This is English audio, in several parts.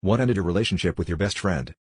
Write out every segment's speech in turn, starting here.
What ended a relationship with your best friend?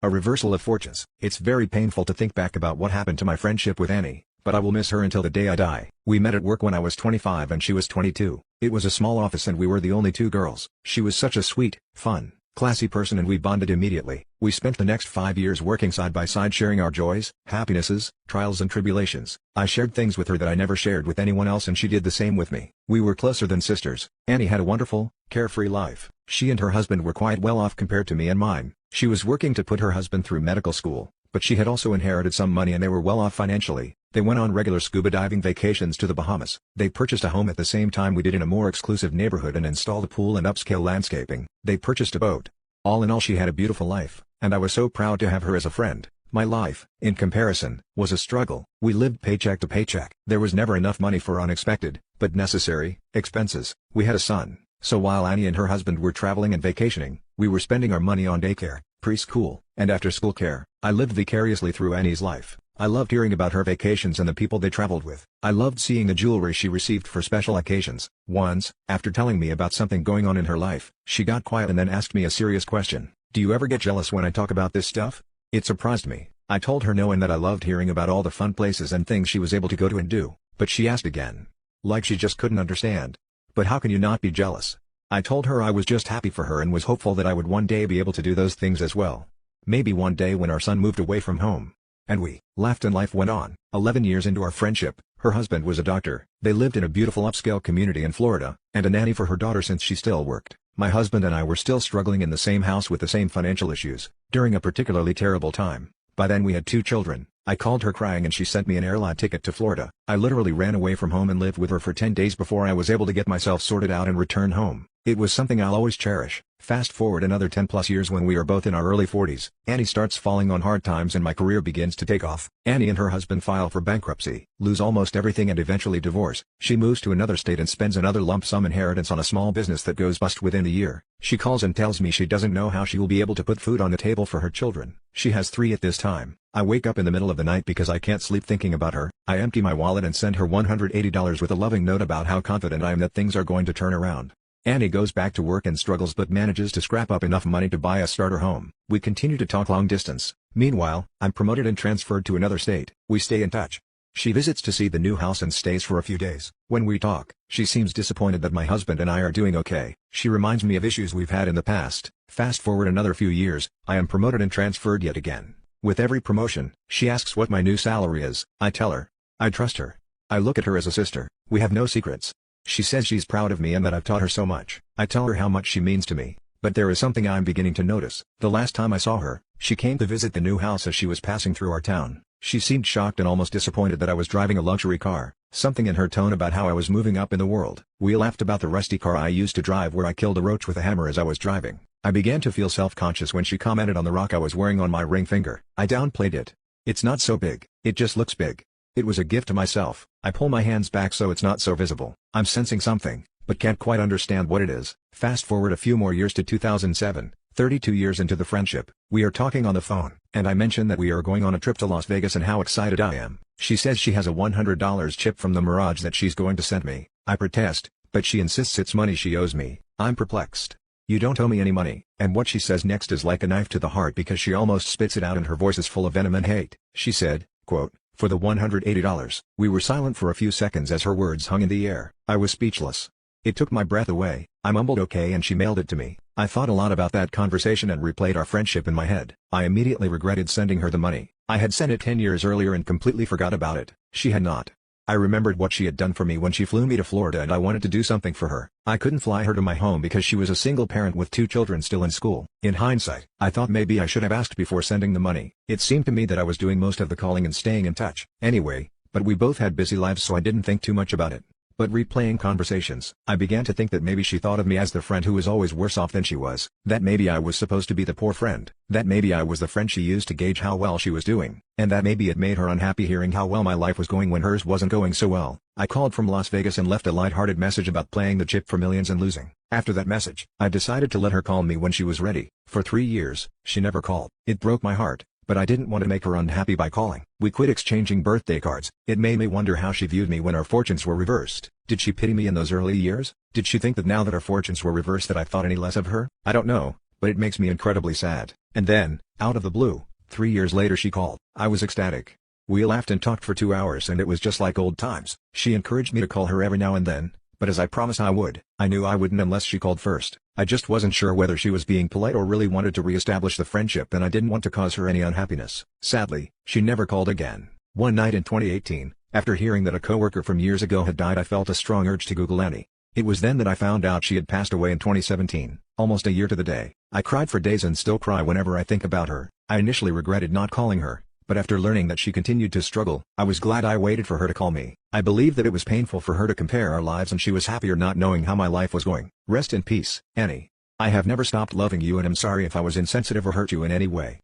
A reversal of fortunes. It's very painful to think back about what happened to my friendship with Annie, but I will miss her until the day I die. We met at work when I was 25 and she was 22. It was a small office and we were the only two girls. She was such a sweet, fun, classy person and we bonded immediately. We spent the next 5 years working side by side, sharing our joys, happinesses, trials and tribulations. I shared things with her that I never shared with anyone else and she did the same with me. We were closer than sisters. Annie had a wonderful, carefree life. She and her husband were quite well off compared to me and mine. She was working to put her husband through medical school, but she had also inherited some money and they were well off financially. They went on regular scuba diving vacations to the Bahamas. They purchased a home at the same time we did in a more exclusive neighborhood and installed a pool and upscale landscaping. They purchased a boat. All in all, she had a beautiful life, and I was so proud to have her as a friend. My life, in comparison, was a struggle. We lived paycheck to paycheck. There was never enough money for unexpected, but necessary, expenses. We had a son, so while Annie and her husband were traveling and vacationing, we were spending our money on daycare, preschool, and after-school care. I lived vicariously through Annie's life. I loved hearing about her vacations and the people they traveled with. I loved seeing the jewelry she received for special occasions. Once, after telling me about something going on in her life, she got quiet and then asked me a serious question. Do you ever get jealous when I talk about this stuff? It surprised me. I told her no and that I loved hearing about all the fun places and things she was able to go to and do, but she asked again. Like she just couldn't understand. But how can you not be jealous? I told her I was just happy for her and was hopeful that I would one day be able to do those things as well. Maybe one day when our son moved away from home. And we laughed and life went on. 11 years into our friendship, her husband was a doctor. They lived in a beautiful upscale community in Florida, and a nanny for her daughter since she still worked. My husband and I were still struggling in the same house with the same financial issues, during a particularly terrible time. By then we had 2 children. I called her crying and she sent me an airline ticket to Florida. I literally ran away from home and lived with her for 10 days before I was able to get myself sorted out and return home. It was something I'll always cherish. Fast forward another 10+ years when we are both in our early 40s. Annie starts falling on hard times and my career begins to take off. Annie and her husband file for bankruptcy, lose almost everything and eventually divorce. She moves to another state and spends another lump sum inheritance on a small business that goes bust within a year. She calls and tells me she doesn't know how she will be able to put food on the table for her children. She has 3 at this time. I wake up in the middle of the night because I can't sleep thinking about her. I empty my wallet and send her $180 with a loving note about how confident I am that things are going to turn around. Annie goes back to work and struggles but manages to scrap up enough money to buy a starter home. We continue to talk long distance. Meanwhile, I'm promoted and transferred to another state. We stay in touch. She visits to see the new house and stays for a few days. When we talk, she seems disappointed that my husband and I are doing okay. She reminds me of issues we've had in the past. Fast forward another few years, I am promoted and transferred yet again. With every promotion, she asks what my new salary is. I tell her. I trust her. I look at her as a sister. We have no secrets. She says she's proud of me and that I've taught her so much. I tell her how much she means to me. But there is something I'm beginning to notice. The last time I saw her, she came to visit the new house as she was passing through our town. She seemed shocked and almost disappointed that I was driving a luxury car. Something in her tone about how I was moving up in the world. We laughed about the rusty car I used to drive where I killed a roach with a hammer as I was driving. I began to feel self-conscious when she commented on the rock I was wearing on my ring finger. I downplayed it. It's not so big. It just looks big. It was a gift to myself. I pull my hands back so it's not so visible. I'm sensing something, but can't quite understand what it is. Fast forward a few more years to 2007, 32 years into the friendship. We are talking on the phone, and I mention that we are going on a trip to Las Vegas and how excited I am. She says she has a $100 chip from the Mirage that she's going to send me. I protest, but she insists it's money she owes me. I'm perplexed. You don't owe me any money. And what she says next is like a knife to the heart because she almost spits it out and her voice is full of venom and hate. She said, quote, for the $180. We were silent for a few seconds as her words hung in the air. I was speechless. It took my breath away. I mumbled okay and she mailed it to me. I thought a lot about that conversation and replayed our friendship in my head. I immediately regretted sending her the money. I had sent it 10 years earlier and completely forgot about it. She had not. I remembered what she had done for me when she flew me to Florida and I wanted to do something for her. I couldn't fly her to my home because she was a single parent with 2 children still in school. In hindsight, I thought maybe I should have asked before sending the money. It seemed to me that I was doing most of the calling and staying in touch. Anyway, but we both had busy lives so I didn't think too much about it. But replaying conversations, I began to think that maybe she thought of me as the friend who was always worse off than she was. That maybe I was supposed to be the poor friend. That maybe I was the friend she used to gauge how well she was doing. And that maybe it made her unhappy hearing how well my life was going when hers wasn't going so well. I called from Las Vegas and left a light-hearted message about playing the chip for millions and losing. After that message, I decided to let her call me when she was ready. For 3 years, she never called. It broke my heart. But I didn't want to make her unhappy by calling. We quit exchanging birthday cards. It made me wonder how she viewed me when our fortunes were reversed. Did she pity me in those early years? Did she think that now that our fortunes were reversed that I thought any less of her? I don't know, but it makes me incredibly sad. And then, out of the blue, 3 years later she called. I was ecstatic. We laughed and talked for 2 hours and it was just like old times. She encouraged me to call her every now and then, but as I promised I would, I knew I wouldn't unless she called first. I just wasn't sure whether she was being polite or really wanted to re-establish the friendship, and I didn't want to cause her any unhappiness. Sadly, she never called again. One night in 2018, after hearing that a coworker from years ago had died, I felt a strong urge to Google Annie. It was then that I found out she had passed away in 2017, almost a year to the day. I cried for days and still cry whenever I think about her. I initially regretted not calling her, but after learning that she continued to struggle, I was glad I waited for her to call me. I believe that it was painful for her to compare our lives and she was happier not knowing how my life was going. Rest in peace, Annie. I have never stopped loving you and am sorry if I was insensitive or hurt you in any way.